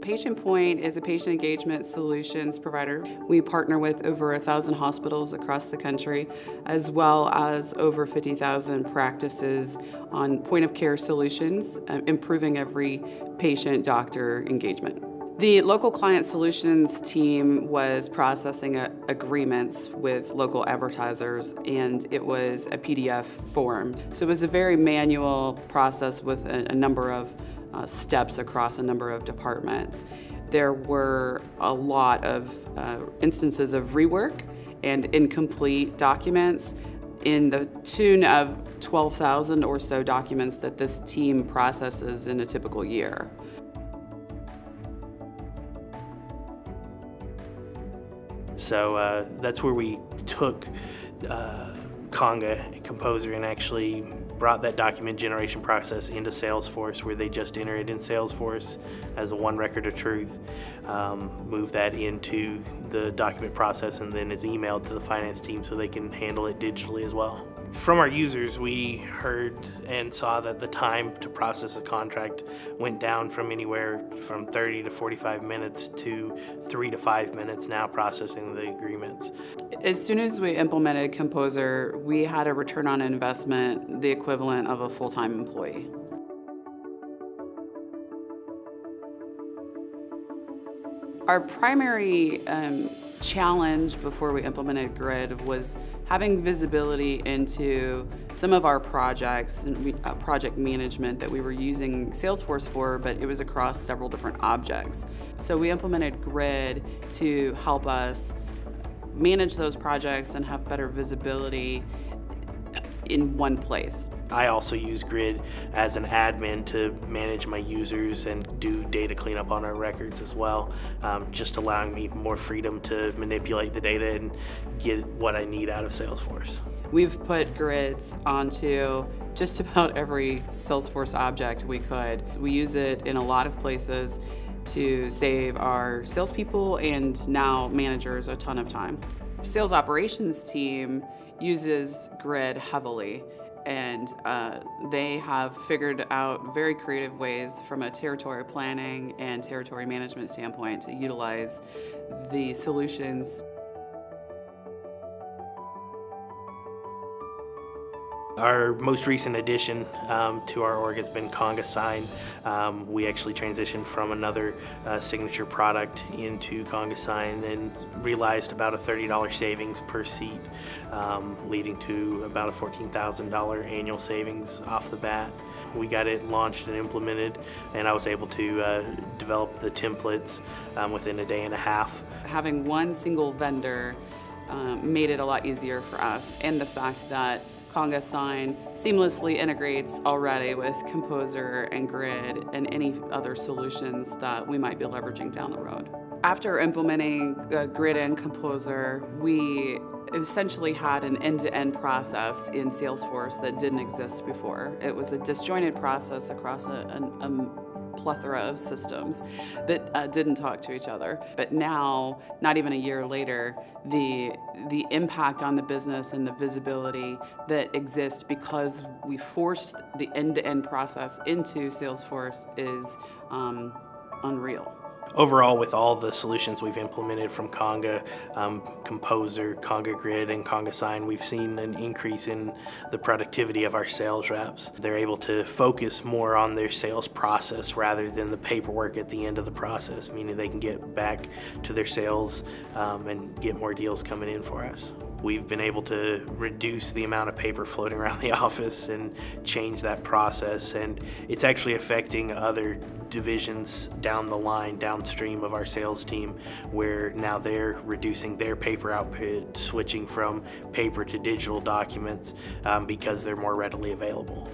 PatientPoint is a patient engagement solutions provider. We partner with over 1,000 hospitals across the country, as well as over 50,000 practices on point-of-care solutions, improving every patient-doctor engagement. The local client solutions team was processing agreements with local advertisers, and it was a PDF form. So it was a very manual process with a number of steps across a number of departments. There were a lot of instances of rework and incomplete documents in the tune of 12,000 or so documents that this team processes in a typical year. So that's where we took Conga Composer and actually brought that document generation process into Salesforce, where they just enter it in Salesforce as a one record of truth, move that into the document process, and then is emailed to the finance team so they can handle it digitally as well. From our users, we heard and saw that the time to process a contract went down from anywhere from 30 to 45 minutes to 3 to 5 minutes now processing the agreements. As soon as we implemented Composer, we had a return on investment the equivalent of a full-time employee. Our primary challenge before we implemented Grid was having visibility into some of our projects and project management that we were using Salesforce for, but it was across several different objects. So we implemented Grid to help us manage those projects and have better visibility in one place. I also use Grid as an admin to manage my users and do data cleanup on our records as well, just allowing me more freedom to manipulate the data and get what I need out of Salesforce. We've put grids onto just about every Salesforce object we could. We use it in a lot of places to save our salespeople and now managers a ton of time. Sales operations team uses Grid heavily, and they have figured out very creative ways from a territory planning and territory management standpoint to utilize the solutions. Our most recent addition to our org has been Conga Sign. We actually transitioned from another signature product into Conga Sign and realized about a $30 savings per seat, leading to about a $14,000 annual savings off the bat. We got it launched and implemented, and I was able to develop the templates within a day and a half. Having one single vendor made it a lot easier for us, and the fact that Conga Sign seamlessly integrates already with Composer and Grid and any other solutions that we might be leveraging down the road. After implementing Grid and Composer, we essentially had an end-to-end process in Salesforce that didn't exist before. It was a disjointed process across a plethora of systems that didn't talk to each other. But now, not even a year later, the impact on the business and the visibility that exists because we forced the end-to-end process into Salesforce is unreal. Overall, with all the solutions we've implemented from Conga Composer, Conga Grid, and Conga Sign, we've seen an increase in the productivity of our sales reps. They're able to focus more on their sales process rather than the paperwork at the end of the process, meaning they can get back to their sales and get more deals coming in for us. We've been able to reduce the amount of paper floating around the office and change that process, and it's actually affecting other divisions down the line, downstream of our sales team, where now they're reducing their paper output, switching from paper to digital documents because they're more readily available.